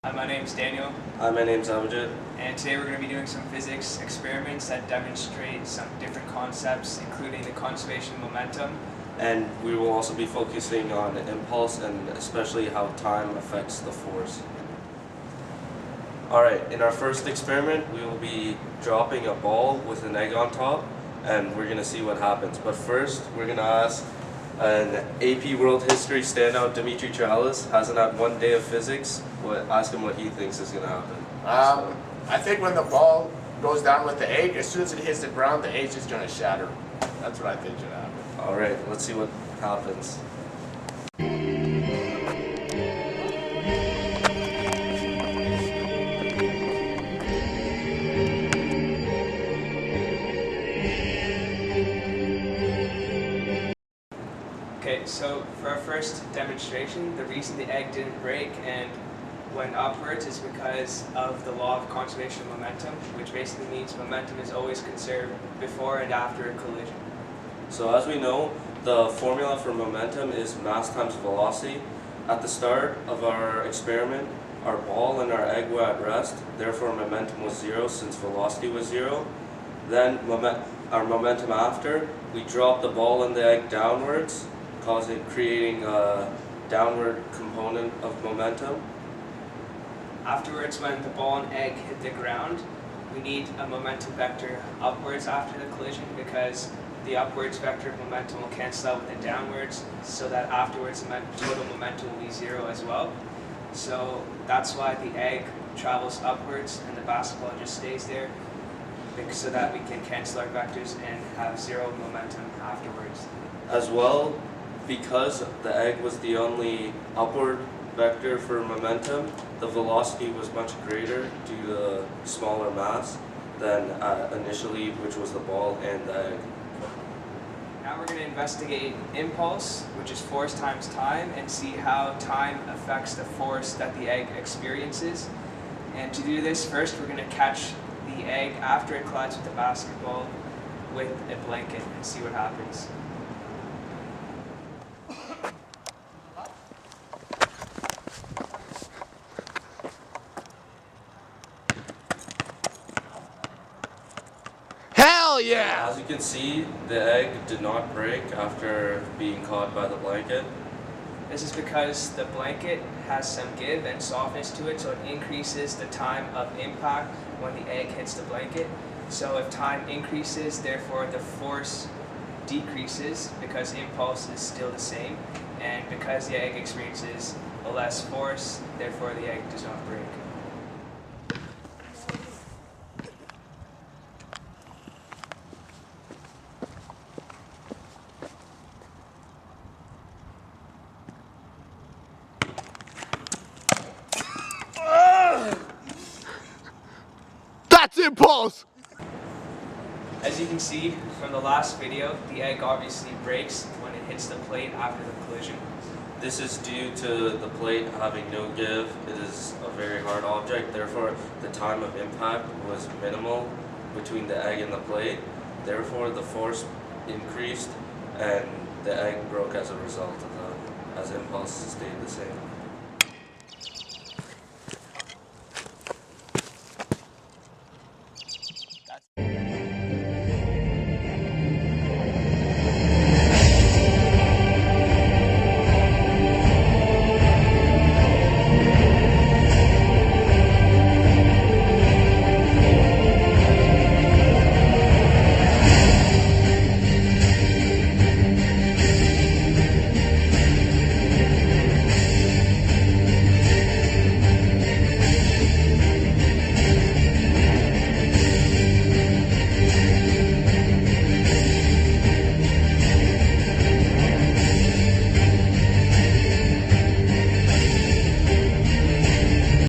Hi, my name's Daniel, Hi, my name's Abijit. and today we're going to be doing some physics experiments that demonstrate some different concepts, including the conservation of momentum. And we will also be focusing on impulse and especially how time affects the force. Alright, in our first experiment, we will be dropping a ball with an egg on top, and we're going to see what happens. But first, we're going to ask an AP World History standout, Dimitri Chalice, hasn't had one day of physics. Ask him what he thinks is going to happen. I think when the ball goes down with the egg, as soon as it hits the ground, the egg is going to shatter. That's what I think should happen. Alright, let's see what happens. Okay, so for our first demonstration, the reason the egg didn't break and went upwards is because of the law of conservation of momentum, which basically means momentum is always conserved before and after a collision. So as we know, the formula for momentum is mass times velocity. At the start of our experiment, our ball and our egg were at rest, therefore momentum was zero since velocity was zero. Then our momentum after, we dropped the ball and the egg downwards, creating a downward component of momentum. Afterwards, when the ball and egg hit the ground, we need a momentum vector upwards after the collision because the upwards vector of momentum will cancel out with the downwards, so that afterwards the total momentum will be zero as well. So that's why the egg travels upwards and the basketball just stays there, so that we can cancel our vectors and have zero momentum afterwards. As well, because the egg was the only upward vector for momentum, the velocity was much greater due to the smaller mass than initially, which was the ball and the egg. Now we're going to investigate impulse, which is force times time, and see how time affects the force that the egg experiences. And to do this, first we're going to catch the egg after it collides with the basketball with a blanket and see what happens. Hell yeah! As you can see, the egg did not break after being caught by the blanket. This is because the blanket has some give and softness to it, so it increases the time of impact when the egg hits the blanket. So if time increases, therefore the force decreases because impulse is still the same, and because the egg experiences a less force, therefore the egg does not break. That's impulse! As you can see from the last video, the egg obviously breaks when it hits the plate after the collision. This is due to the plate having no give. It is a very hard object, therefore the time of impact was minimal between the egg and the plate. Therefore the force increased and the egg broke as a result of that, as impulse stayed the same.